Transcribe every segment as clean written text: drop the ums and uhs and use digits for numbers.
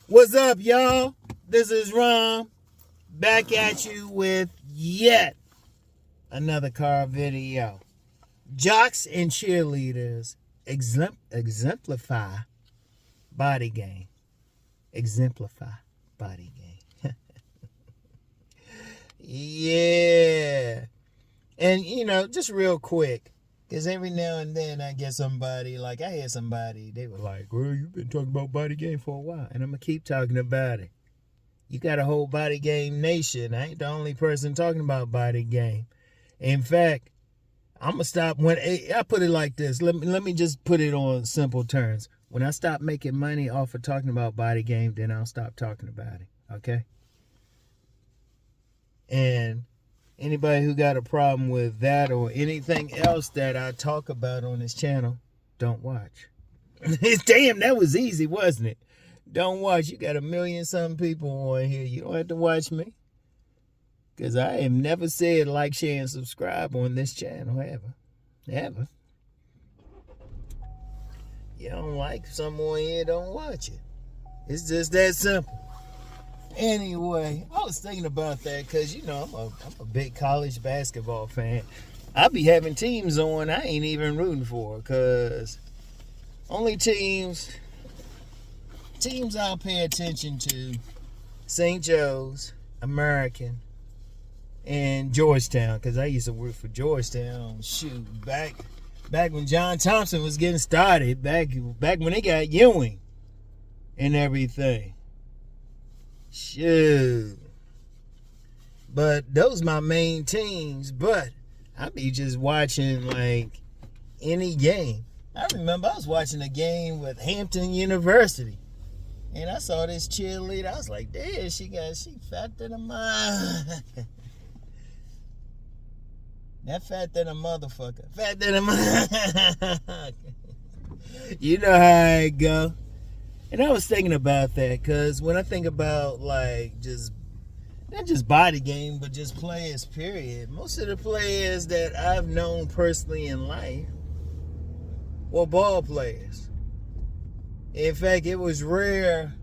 What's up, y'all? This is Rom, back at you with yet another car video. Jocks and Cheerleaders exemplify body game. Exemplify body game. Yeah. And, just real quick, because every now and then I get somebody, I hear somebody, they were like, well, you've been talking about body game for a while, and I'm going to keep talking about it. You got a whole body game nation. I ain't the only person talking about body game. In fact, I'm going to stop when I put it like this. Let me just put it on simple terms. When I stop making money off of talking about body game, then I'll stop talking about it. Okay? And anybody who got a problem with that or anything else that I talk about on this channel, don't watch. Damn, that was easy, wasn't it? Don't watch. You got 1 million some people on here. You don't have to watch me. Because I have never said like, share, and subscribe on this channel, ever. Ever. You don't like someone here, don't watch it. It's just that simple. Anyway, I was thinking about that because, I'm a big college basketball fan. I be having teams on I ain't even rooting for because only teams I'll pay attention to, St. Joe's, American, and Georgetown, because I used to work for Georgetown. Shoot, back when John Thompson was getting started, back when they got Ewing and everything. Shoot. But those my main teams, but I be just watching any game. I remember I was watching a game with Hampton University. And I saw this cheerleader. I was like, damn, she fat than a mother. That fat than a motherfucker. Fat than a motherfucker. You know how it go. And I was thinking about that because when I think about just not just body game, but just players, period. Most of the players that I've known personally in life were ball players. In fact, it was rare.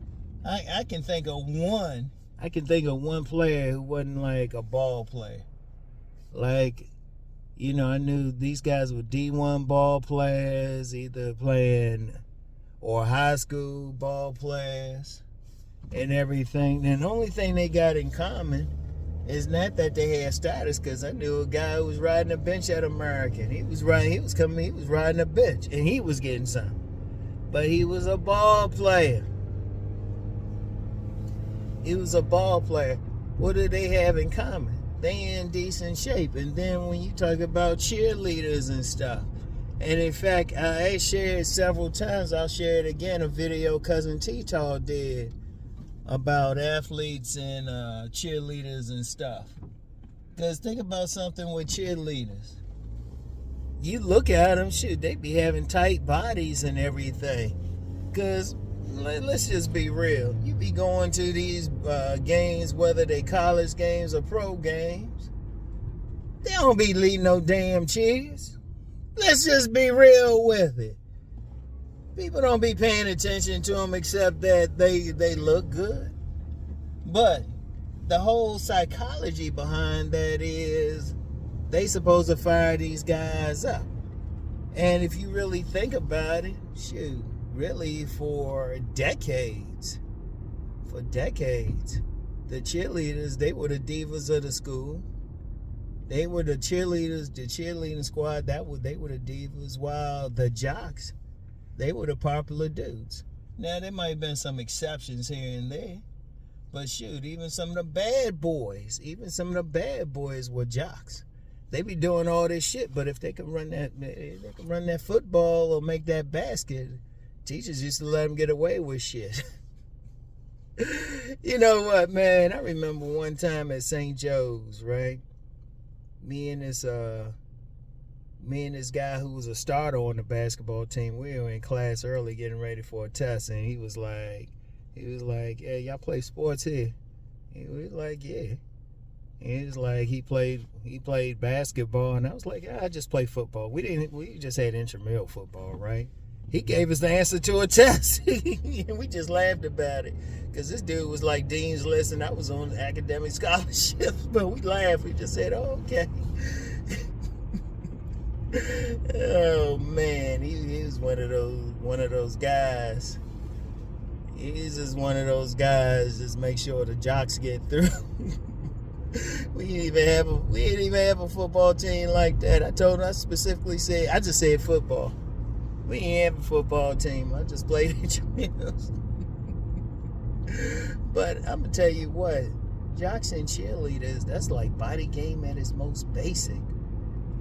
I can think of one. I can think of one player who wasn't a ball player. I knew these guys were D1 ball players, either playing or high school ball players and everything. And the only thing they got in common is not that they had status, because I knew a guy who was riding a bench at American. He was riding a bench, and he was getting some. But he was a ball player. He was a ball player. What do they have in common? They in decent shape. And then when you talk about cheerleaders and stuff, and in fact, I shared several times, I'll share it again, a video Cousin T-Tall did about athletes and cheerleaders and stuff. Because think about something with cheerleaders. You look at them, shoot, they be having tight bodies and everything. Because let's just be real. You be going to these games, whether they college games or pro games. They don't be leading no damn cheers. Let's just be real with it. People don't be paying attention to them except that they look good. But the whole psychology behind that is they supposed to fire these guys up. And if you really think about it, shoot, really for decades, the cheerleaders, they were the divas of the school. They were the cheerleaders, the cheerleading squad, they were the divas, while the jocks, they were the popular dudes. Now, there might have been some exceptions here and there, but shoot, even some of the bad boys were jocks. They be doing all this shit, but if they could run that football or make that basket, teachers used to let them get away with shit. You know what, man? I remember one time at St. Joe's, right? Me and this guy who was a starter on the basketball team, we were in class early getting ready for a test, and he was like, hey, y'all play sports here? He was like, yeah. And he was like, he played basketball, and I was like, I just play football. We just had intramural football, right? He gave us the answer to a test. And we just laughed about it. Because this dude was like Dean's List and I was on academic scholarships. But we laughed. We just said, oh, okay. Oh, man. He was one of those guys. He's just one of those guys. Just make sure the jocks get through. We didn't even have a football team like that. I specifically said, I just said football. We didn't have a football team. I just played intramurals. But I'm going to tell you what, Jocks and Cheerleaders, that's like body game at its most basic.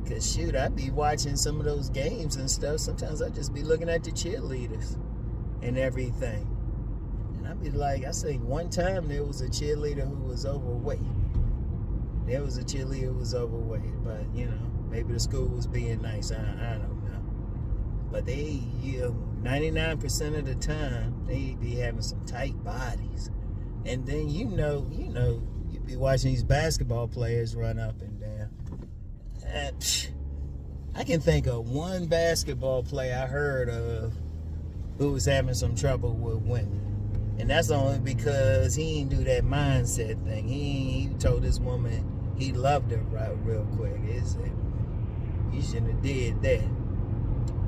Because shoot, I be watching some of those games and stuff. Sometimes I just be looking at the cheerleaders and everything. And I be like, I say one time there was a cheerleader who was overweight. There was a cheerleader who was overweight. But, you know, maybe the school was being nice. I don't know. But they, 99% of the time, they be having some tight bodies. And then, you be watching these basketball players run up and down. And I can think of one basketball player I heard of who was having some trouble with women. And that's only because he didn't do that mindset thing. He told this woman he loved her real quick. You shouldn't have did that.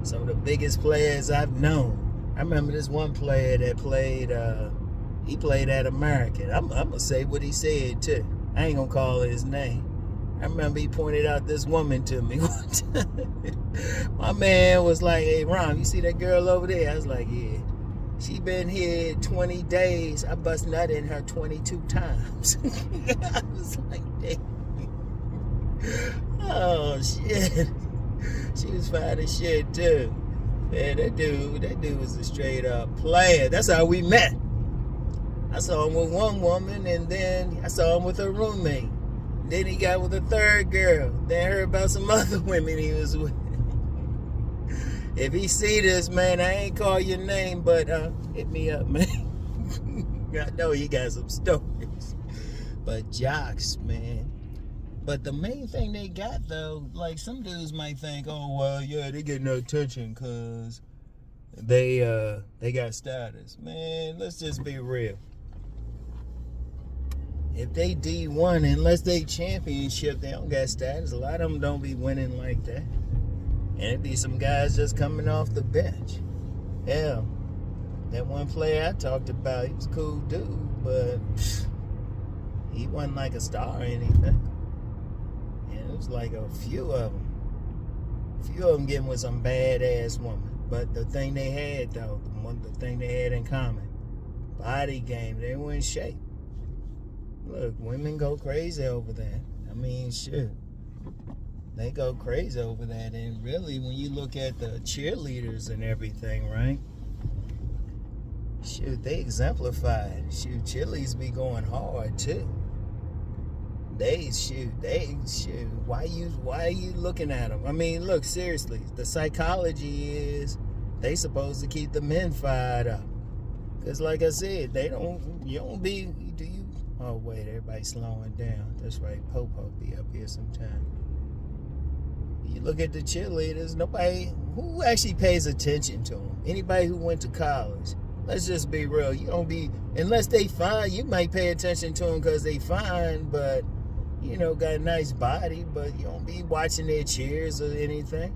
Some of the biggest players I've known. I remember this one player that played, he played at American. I'm going to say what he said too. I ain't going to call his name. I remember he pointed out this woman to me one time. My man was like, hey, Ron, you see that girl over there? I was like, yeah. She been here 20 days. I bust nut in her 22 times. I was like, damn. Oh, shit. She was fine as shit, too. Man, that dude was a straight up player. That's how we met. I saw him with one woman, and then I saw him with her roommate. Then he got with a third girl. Then I heard about some other women he was with. If he see this, man, I ain't call your name, but hit me up, man. I know he got some stories. But Jocks, man. But the main thing they got, though, like some dudes might think, oh, well, yeah, they get no attention because they got status. Man, let's just be real. If they D1, unless they championship, they don't got status. A lot of them don't be winning like that. And it be some guys just coming off the bench. Hell, that one player I talked about, he was a cool dude, but he wasn't like a star or anything. And it was like a few of them getting with some badass woman. But the thing they had, though, the thing they had in common, body game, they were in shape. Look, women go crazy over that. I mean, shit. They go crazy over that. And really, when you look at the cheerleaders and everything, right? Shoot, they exemplified. Shoot, cheerleaders be going hard, too. They shoot. Why are you looking at them? I mean, look, seriously. The psychology is they supposed to keep the men fired up. Because like I said, you don't be, do you? Oh, wait, everybody's slowing down. That's right, Popo be up here sometime. You look at the cheerleaders, who actually pays attention to them? Anybody who went to college. Let's just be real. You don't be, unless they fine, you might pay attention to them because they fine, but, got a nice body, but you don't be watching their cheers or anything.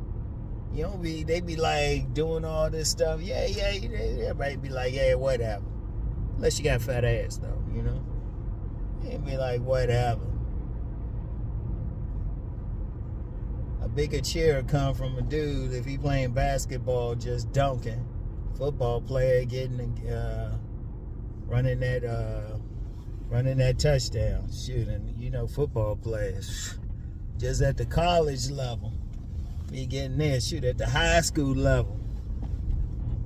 You don't be, they be like doing all this stuff. Yeah, everybody be like, yeah, whatever. Unless you got fat ass, though, It'd be like, whatever. A bigger cheer come from a dude if he playing basketball just dunking. Football player getting running that touchdown, shooting. Football players just at the college level be getting there. Shoot, at the high school level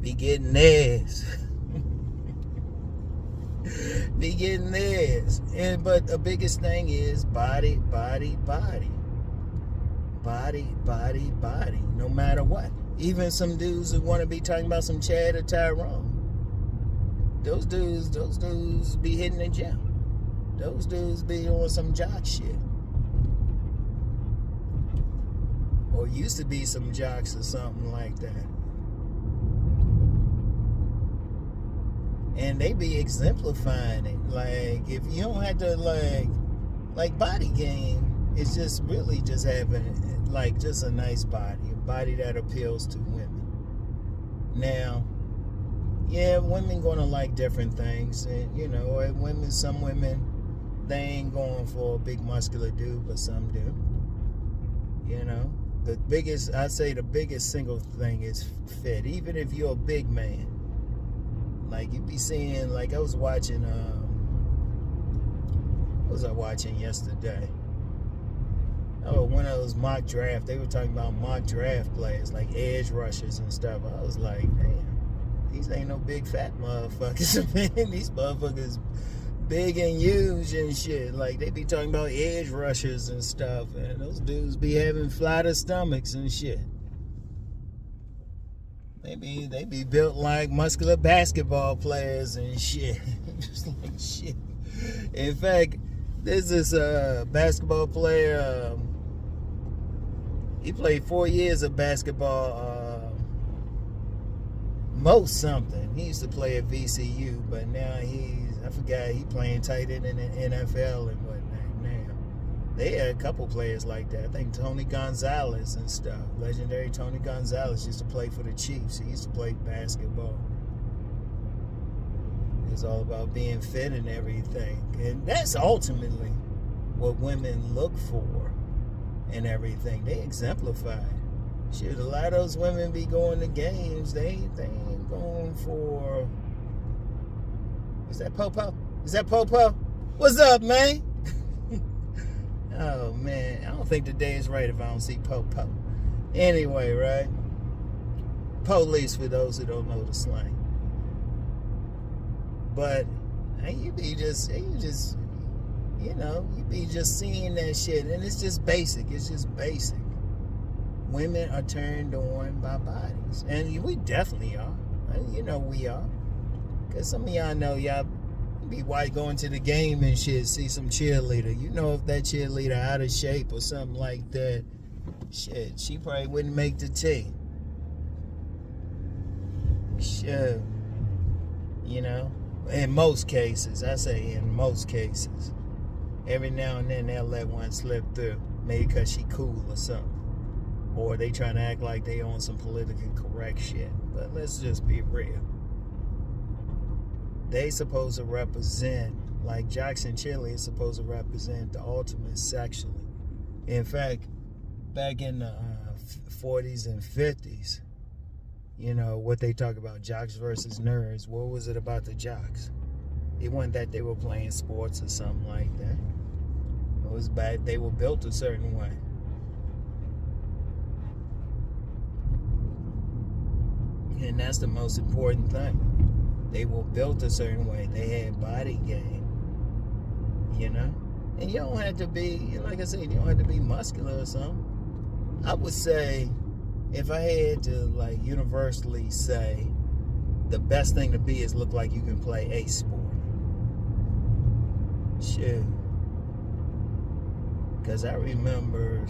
be getting theirs. Be getting theirs. But the biggest thing is body. No matter what. Even some dudes who want to be talking about some Chad or Tyrone. Those dudes be hitting the gym. Those dudes be on some jock shit. Or used to be some jocks or something like that. and they be exemplifying it. Like, if you don't have to, like body game, it's just really just having, like, just a nice body, a body that appeals to women. Now, yeah, women gonna like different things, and women, some women, they ain't going for a big muscular dude, but some do. I'd say the biggest single thing is fit. Even if you're a big man, like you be seeing, like I was watching, what was I watching yesterday? Oh, one of those mock draft. They were talking about mock draft players, like edge rushers and stuff. I was like, damn, these ain't no big fat motherfuckers, man. These motherfuckers big and huge and shit. Like, they be talking about edge rushers and stuff, and those dudes be having flatter stomachs and shit. They be built like muscular basketball players and shit. Just like shit. In fact, there's this basketball player. He played 4 years of basketball. Most something. He used to play at VCU, but now I forgot, he playing tight end in the NFL and whatnot now. They had a couple players like that. I think Tony Gonzalez and stuff. Legendary Tony Gonzalez used to play for the Chiefs. He used to play basketball. It's all about being fit and everything. And that's ultimately what women look for and everything. They exemplify. Shit, a lot of those women be going to games. They ain't going for... Is that Popo? Is that Popo? What's up, man? Oh, man. I don't think the day is right if I don't see Popo. Anyway, right? Police, for those who don't know the slang. But you be just seeing that shit, and it's just basic. It's just basic. Women are turned on by bodies, and we definitely are. We are. Because some of y'all know, y'all be going to the game and shit, see some cheerleader. If that cheerleader out of shape or something like that, shit, she probably wouldn't make the team. Sure. In most cases, I say in most cases. Every now and then they'll let one slip through, maybe because she cool or something. Or they trying to act like they on some politically correct shit. But let's just be real. They supposed to represent, like Jocks and Cheerleaders supposed to represent the ultimate sexually. In fact, back in the 40s and 50s, what they talk about, jocks versus nerds. What was it about the jocks? It wasn't that they were playing sports or something like that. It was bad. They were built a certain way. And that's the most important thing. They were built a certain way. They had body game. And you don't have to be, like I said, you don't have to be muscular or something. I would say, if I had to, like, universally say, the best thing to be is look like you can play a sport. Shit. Because I remember,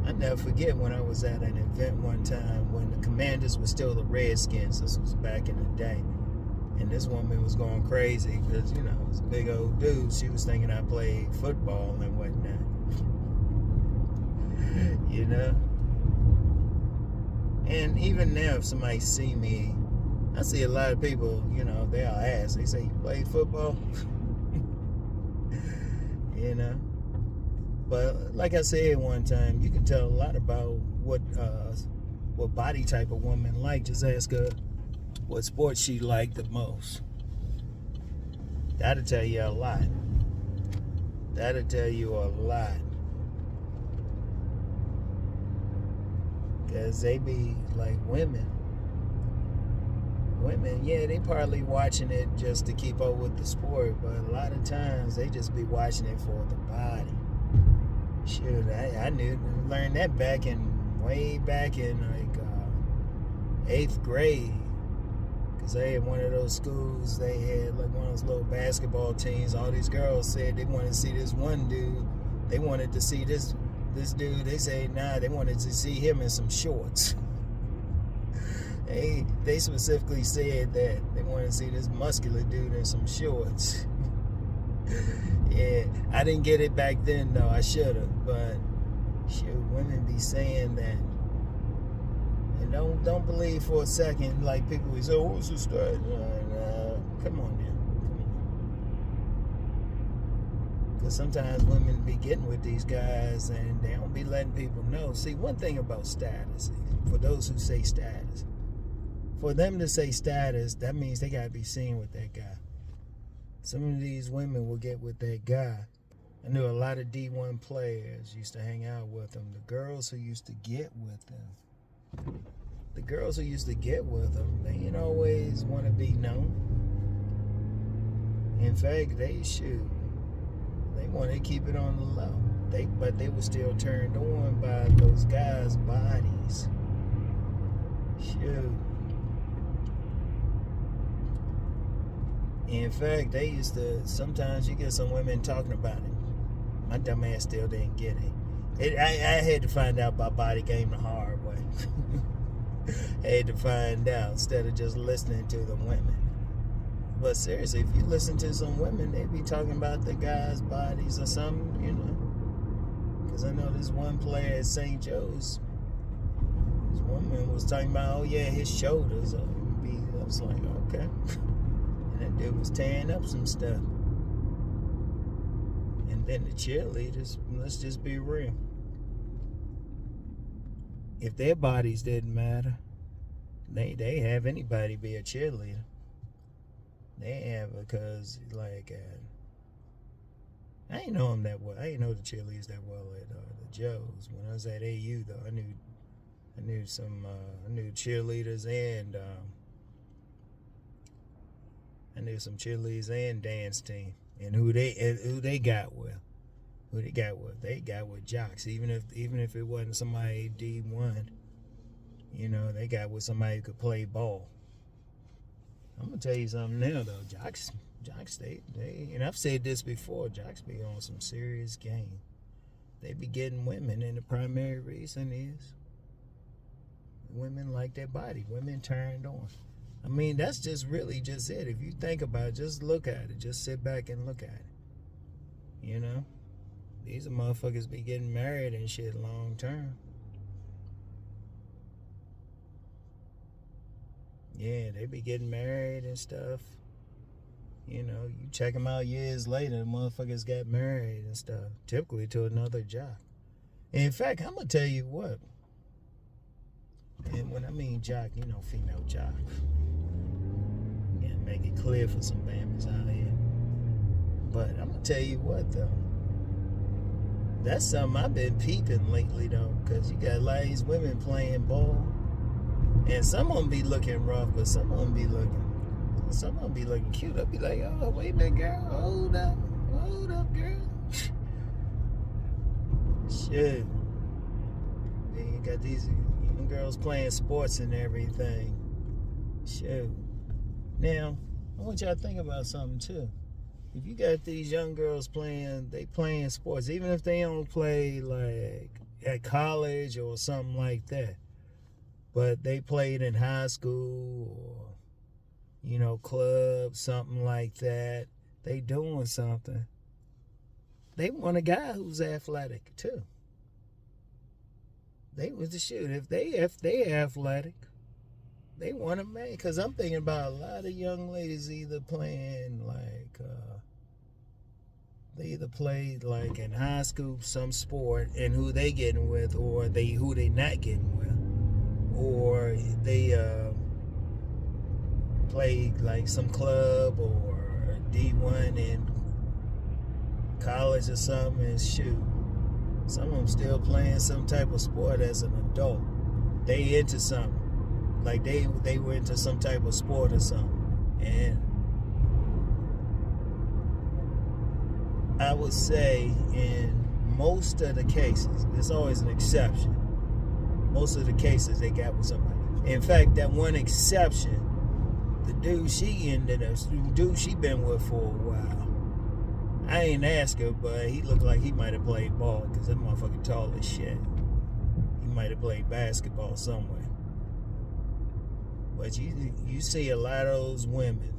I never forget when I was at an event one time when the Commanders were still the Redskins. This was back in the day. And this woman was going crazy because, it was a big old dude. She was thinking I played football and whatnot. And even now, if somebody see me, I see a lot of people, they'll ask. They say, "You play football?" But like I said one time, you can tell a lot about what body type of woman like. Just ask her what sport she liked the most. That'll tell you a lot. That'll tell you a lot. Because they be like women, yeah, they partly watching it just to keep up with the sport, but a lot of times they just be watching it for the body. Shoot, I learned that way back in like 8th grade. Because they had one of those schools, they had like one of those little basketball teams. All these girls said they wanted to see this one dude. They wanted to see this dude. They say, nah, they wanted to see him in some shorts. They specifically said that they wanted to see this muscular dude in some shorts. Yeah, I didn't get it back then though. I should have, but shoot, women be saying that. And don't believe for a second like people who say, "Oh, it's a stud." Come on now. Because sometimes women be getting with these guys and they don't be letting people know. See, one thing about status, for those who say status, for them to say status, that means they got to be seen with that guy. Some of these women will get with that guy. I knew a lot of D1 players used to hang out with them. The girls who used to get with them, they didn't always want to be known. In fact, they wanted to keep it on the low. But they were still turned on by those guys' bodies. Shoot. In fact, they used to, sometimes you get some women talking about it. My dumb ass still didn't get it. I had to find out about body game the hard way. I had to find out instead of just listening to the women. But seriously, if you listen to some women, they be talking about the guys' bodies or something, Because I know this one player at St. Joe's, this woman was talking about, oh yeah, his shoulders. I was like, okay. And that dude was tearing up some stuff. And then the cheerleaders, let's just be real. If their bodies didn't matter, they have anybody be a cheerleader. They have, because I ain't know them that well. I ain't know the cheerleaders that well at the Joes. When I was at AU though, I knew some cheerleaders and I knew some cheerleaders and dance team, and who they got with. They got with Jocks. Even if it wasn't somebody D1, they got with somebody who could play ball. I'm gonna tell you something now though. Jocks, they and I've said this before. Jocks be on some serious game. They be getting women, and the primary reason is women like their body. Women turned on. I mean, that's just really just it. If you think about it, just look at it. Just sit back and look at it. These motherfuckers be getting married and shit long term. Yeah, they be getting married and stuff. You check them out years later, the motherfuckers got married and stuff. Typically to another jock. In fact, I'm going to tell you what. And when I mean jock, female jock. Yeah, make it clear for some bambas out here. But I'm going to tell you what, though. That's something I've been peeping lately, though. Because you got a lot of these women playing ball. And some of them be looking rough, but some of them be looking cute. I'll be like, oh, wait a minute, girl. Hold up, girl. Shit. Then you got these young girls playing sports and everything. Shit. Now, I want y'all to think about something, too. If you got these young girls playing sports, even if they don't play, like, at college or something like that, but they played in high school or, club, something like that. They doing something. They want a guy who's athletic too. They was the shoot. If they athletic, they want a man. Because I'm thinking about a lot of young ladies either playing they either played like in high school some sport and who they getting with, or who they not getting with. Or they played like some club or D1 in college or something, and shoot, some of them still playing some type of sport as an adult. They into something, like they were into some type of sport or something. And I would say in most of the cases, there's always an exception. Most of the cases they got with somebody. In fact, that one exception, the dude she been with for a while. I ain't asked her, but he looked like he might have played ball, because that motherfucker tall as shit. He might have played basketball somewhere. But you see a lot of those women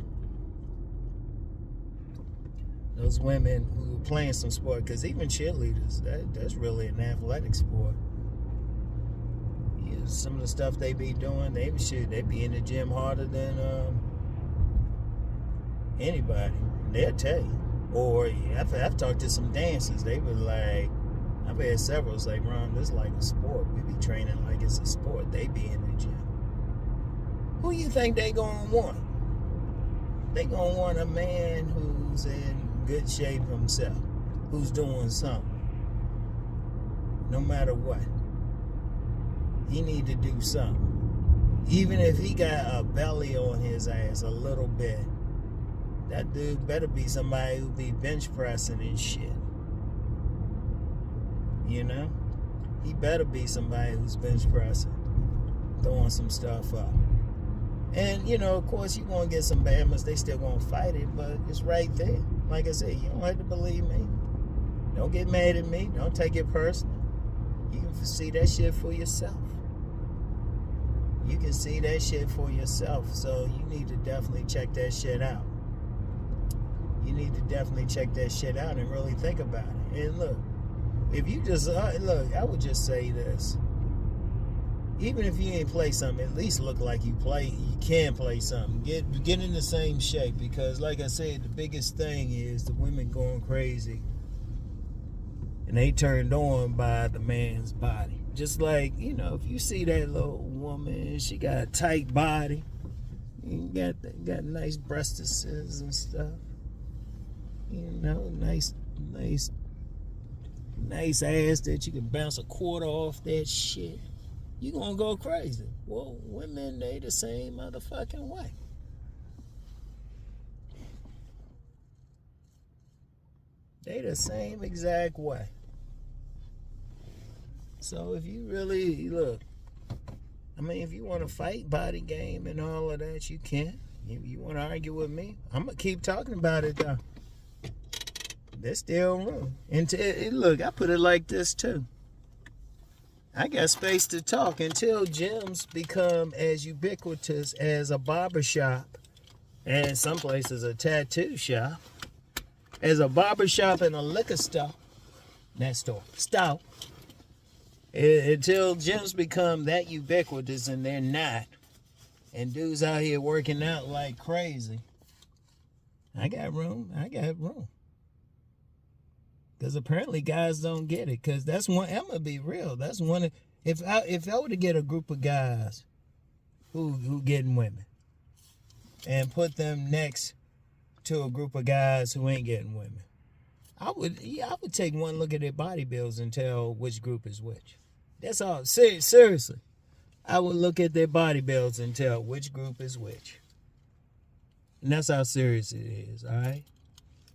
who are playing some sport, because even cheerleaders, that's really an athletic sport. Some of the stuff they be doing, they be in the gym harder than anybody. They'll tell you. Or I've talked to some dancers. They were like, I've had several say, Ron, this is like a sport. We be training like it's a sport. They be in the gym. Who you think they gonna want? They gonna want a man who's in good shape himself, who's doing something. No matter what. He need to do something. Even if he got a belly on his ass a little bit, that dude better be somebody who be bench pressing and shit. You know? He better be somebody who's bench pressing, throwing some stuff up. And, you know, of course, you gonna get some bammers, they still gonna fight it, but it's right there. Like I said, you don't have to believe me. Don't get mad at me. Don't take it personal. You can see that shit for yourself. You can see that shit for yourself. So you need to definitely check that shit out. You need to definitely check that shit out and really think about it. And look, if you just, look, I would just say this. Even if you ain't play something, at least look like you can play something. Get in the same shape, because like I said, the biggest thing is the women going crazy. And they turned on by the man's body. Just like, you know, if you see that little woman, she got a tight body, you got nice breastises and stuff, you know, nice ass that you can bounce a quarter off that shit, you gonna go crazy. Well, women, they the same motherfucking way. They the same exact way. So if you really, look, I mean, if you want to fight body game and all of that, you can. You want to argue with me? I'm going to keep talking about it, though. There's still room. And look, I put it like this, too. I got space to talk until gyms become as ubiquitous as a barbershop, and some places a tattoo shop, as a barbershop and a liquor store. Stop. Until gyms become that ubiquitous, and they're not, and dudes out here working out like crazy, I got room. Because apparently guys don't get it. Because that's one, I'm going to be real. That's one, if I were to get a group of guys who getting women and put them next to a group of guys who ain't getting women, I would take one look at their body builds and tell which group is which. That's all. Seriously. I would look at their body builds and tell which group is which. And that's how serious it is, all right?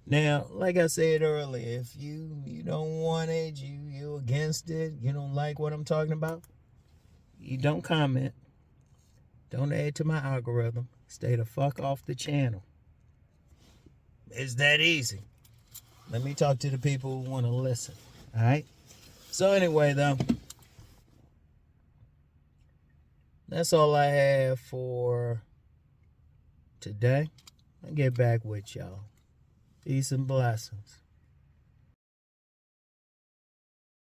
Now, like I said earlier, if you don't want it, you're against it, you don't like what I'm talking about, you don't comment. Don't add to my algorithm. Stay the fuck off the channel. It's that easy. Let me talk to the people who want to listen, all right? So anyway, though, that's all I have for today. I'll get back with y'all. Peace and blessings.